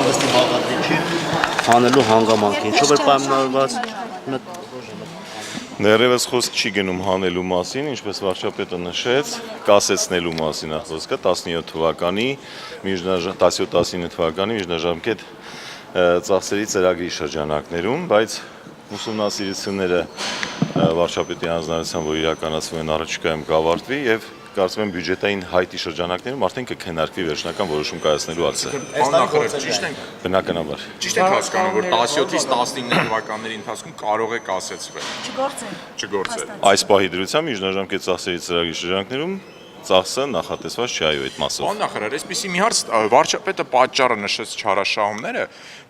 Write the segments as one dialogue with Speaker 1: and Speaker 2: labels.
Speaker 1: հանգստի բաղադրիչի հանելու հանգամանք, ինչով է պայմանավորված։
Speaker 2: Ներևս խոսք չի գնում հանելու մասին, ինչպես վարչապետը նշեց, կասեցնելու մասին է խոսքը 17 թվականի միջնաժամկետ ծախսերի ծրագրի շրջանակներում, բայց ուսումնասիրությունները վարչապետի հանձնարարությամբ, որ իրականացվում են առաջիկայում կավարտվի եւ կարծում եմ բյուջետային հայտի շրջանակներում արդեն կքննարկվի վերջնական որոշում կայացնելու հարցը։
Speaker 3: Նախարար, ճիշտ ենք։
Speaker 2: Բնականաբար։
Speaker 3: Ճիշտ ենք հասկանում, որ 17-ից 19 թվականների ընթացքում կարող է կասեցվել։ Չգործել։
Speaker 2: Այս պահի դրությամբ միջնաժամկետ ծախսերի ծրագրի շրջանակներում ծախսը նախատեսված չի այո այդ մասով։
Speaker 3: Պարոն նախարար, այսպեսի մի հարց, վարչապետը պատճառը նշեց չարաշահումները,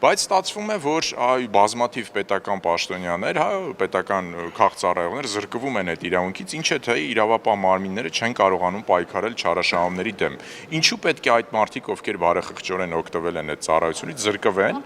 Speaker 3: բայց ստացվում է, որ բազմաթիվ պետական պաշտոնյաներ, պետական քաղաքծառայողներ զրկվում են այդ իրավունքից, ինչը թե իրավապահ մարմինները չեն կարողանում պայքարել չարաշահումների դեմ։ Ինչու պետք է այդ մարդիկ, ովքեր բարեխղճորեն օգտվել են այդ ծառայությունից, զրկվեն,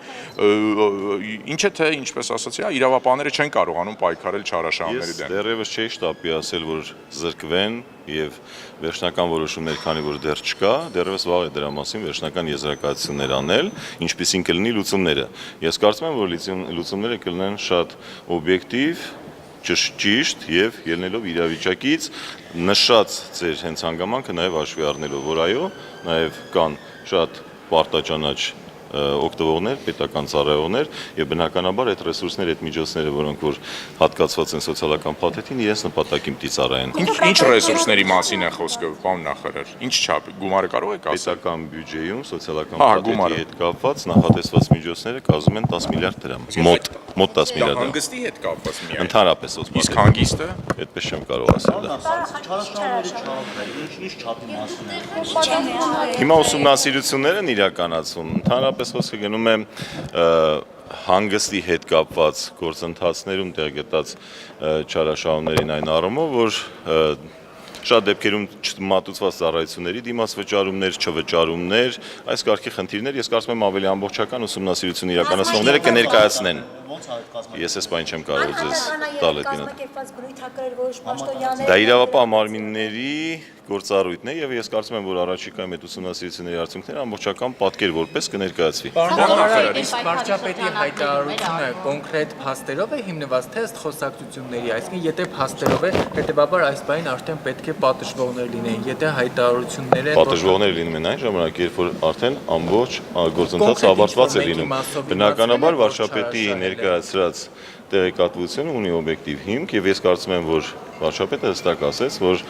Speaker 3: ինչը թե ինչպես ասացի, իրավապահները չեն կարողանում պայքարել չարաշահումների դեմ։
Speaker 2: Դեռևս չէի շտապի ասել, որ զրկվեն եւ վերջնական որոշումներ, քանի որ դեռ չկա, դեռևս վաղ է դրա մասին վերջնական եզրակացություններ անել, ինչպիսին կլինի լուծումները։ Ես կարծում եմ, որ լուծումները կլինեն շատ օբյեկտիվ, ճիշտ եւ ելնելով իրավիճակից, նշած ձեր հենց հանգամանքը նաեւ հաշվի առնելով, որ այո, նաեւ կան շատ պարտաճանաչ օգտվողներ, պետական ծառայողներ եւ բնականաբար այդ ռեսուրսները, այդ միջոցները, որոնք որ հատկացված են սոցիալական փաթեթին, իրենց նպատակին պիտի ծառայեն։
Speaker 3: Ինչ ռեսուրսների մասին է խոսքը, պարոն նախարար։ Ինչ չափ գումարը կարող եք ասել։
Speaker 2: Պետական բյուջեում սոցիալական փաթեթի հետ կապված նախատեսված միջոցները կազմում են 10 միլիարդ դրամ։ Մոտ 10 միլիարդ դրամ։
Speaker 3: Հանգստի հետ կապված միայն։
Speaker 2: Ընդհանրապես
Speaker 3: Իսկ հանգիստը
Speaker 2: այդպես չեմ կարող ասել դա։
Speaker 1: Ինչ չափի մասին է։
Speaker 2: Հիմա ուսումնասիրություններ են իրականացվում, ընդհանրապես խոսքը գնում է հանգստի հետ կապված գործընթացներում տեղգտած չարաշահումներին այն առումով, որ շատ դեպքերում չմատուցված ծառայությունների դիմաց վճարումներ, չվճարումներ, այս կարգի խնդիրներ, ես կարծում եմ ավելի ամբողջական ուսումնասիրություն իրականացնողները կներկայացնեն։ Ես այս բանը չեմ կարող ձեզ տալ այդ գինը։ Դա իրավապահ մարմինների գործառույթն է եւ ես կարծում եմ, որ առաջիկայում այդ ուսումնասիրությունների արդյունքները ամբողջական պատկեր որպես կներկայացվի։
Speaker 4: Իսկ վարչապետի հայտարարությունը կոնկրետ փաստերով է հիմնված, թե ըստ խոսակցությունների, այսինքն եթե փաստերով է, հետեւաբար այս բանին արդեն պետք է պատժվողներ լինեն, եթե հայտարարությունները
Speaker 2: պատժվողներ լինում են այն ժամանակ, երբ որ արդեն ամբողջ գործընթացը ավարտված է լինում։ Բնականաբար վարչապետի ներկայացրած տեղեկատվությունը ունի օբյեկտիվ հիմք եւ ես կարծում եմ, որ վարչապետը հստակ ասեց, որ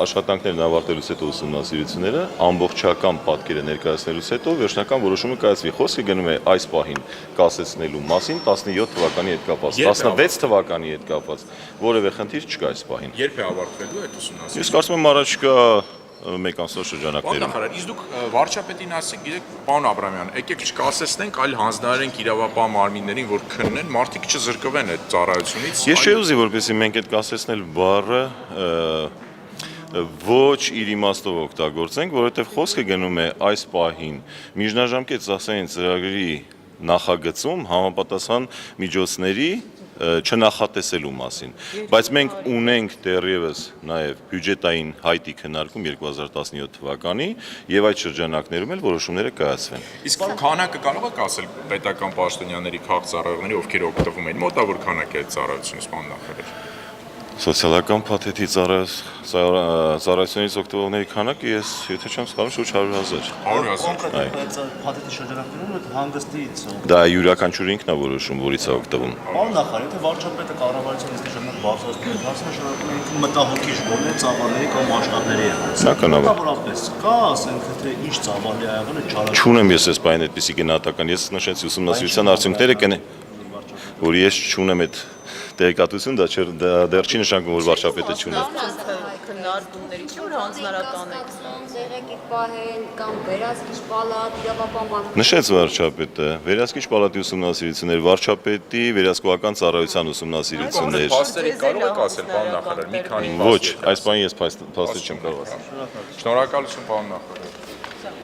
Speaker 2: աշխատանքներն ավարտելուց հետո ուսումնասիրությունները ամբողջական պատկերը ներկայացնելուց հետո վերջնական որոշումը կայացվի։ Խոսքը գնում է այս պահին կասեցնելու մասին 17 թվականի հետ կապված, 16 թվականի հետ կապված որևէ խնդիր չկա այս պահին։
Speaker 3: Երբ է ավարտվելու այդ ուսումնասիրությունը։
Speaker 2: Ես կարծում եմ առաջիկա մեկ ամսվա շրջանակներում։
Speaker 3: Նախարար, իսկ դուք վարչապետին ասեք, գիտեք, պարոն Աբրամյան, եկեք չկասեցնենք, այլ հանձնարարենք իրավապահ մարմիններին, որ քննեն, մարդիկ չզրկվեն այդ ծառայությունից։
Speaker 2: Ես չէի ուզի, որպեսզի մենք այդ կասեցնել բառը ոչ իր իմաստով օգտագործենք, որովհետև խոսքը գնում է այս պահին միջնաժամկետ ծախսային ծրագրի նախագծում համապատասխան միջոցների չնախատեսելու մասին, բայց մենք ունենք դեռևս նաև բյուջետային հայտի քննարկում 2017 թվականի եւ այդ շրջանակներում էլ որոշումները կայացվեն։
Speaker 3: Իսկ քանակը կարող եք ասել պետական պաշտոնյաների քաղաքծառայողների, ովքեր օգտվում են, մոտավոր քանակ է այդ ծառայությունից, պարոն նախարար։
Speaker 2: Սոցիալական փաթեթի ծառայությունից օգտվողների քանակը ես եթե չեմ սխալվում շուրջ 100,000։
Speaker 1: Փաթեթի շրջանակներում այդ հանգստից։
Speaker 2: Դա յուրաքանչյուր ինքն է որոշում, որից է օգտվում։
Speaker 1: Պարոն նախարար, եթե վարչապետը կառավարության իսկ ժամանակ բարձրացնում է հարցը, նշանակում է ինքը մտահոգիչ գոնե ծավալների կամ աշխատների է։ Մոտավորապես կա, ասենք, թե ինչ ծավալի ա եղել է չարաշահում։
Speaker 2: Չունեմ ես այս բանը այդպիսի գնահատական, ես նշեցի ուսումնասիրության արդյունքները որ ես չունեմ այդ տեղեկատվություն, դա դեռ չի նշանակում, որ վարչապետը չունի։
Speaker 5: Քննարկումների չէ, որ հանձնարարական եք ձեղեկի պահել կամ վերահսկիչ պալատ, իրավապահ մարմին։
Speaker 2: Նշեց վարչապետը, վերահսկիչ պալատի ուսումնասիրություններ, վարչապետի վերահսկողական ծառայության ուսումնասիրություններ։
Speaker 3: Փաստերի կարող եք ասել, պարոն նախարար, մի քանի
Speaker 2: Ոչ, այս բանը ես փաստը չեմ կարող ասել։
Speaker 3: Շնորհակալություն, պարոն նախարար։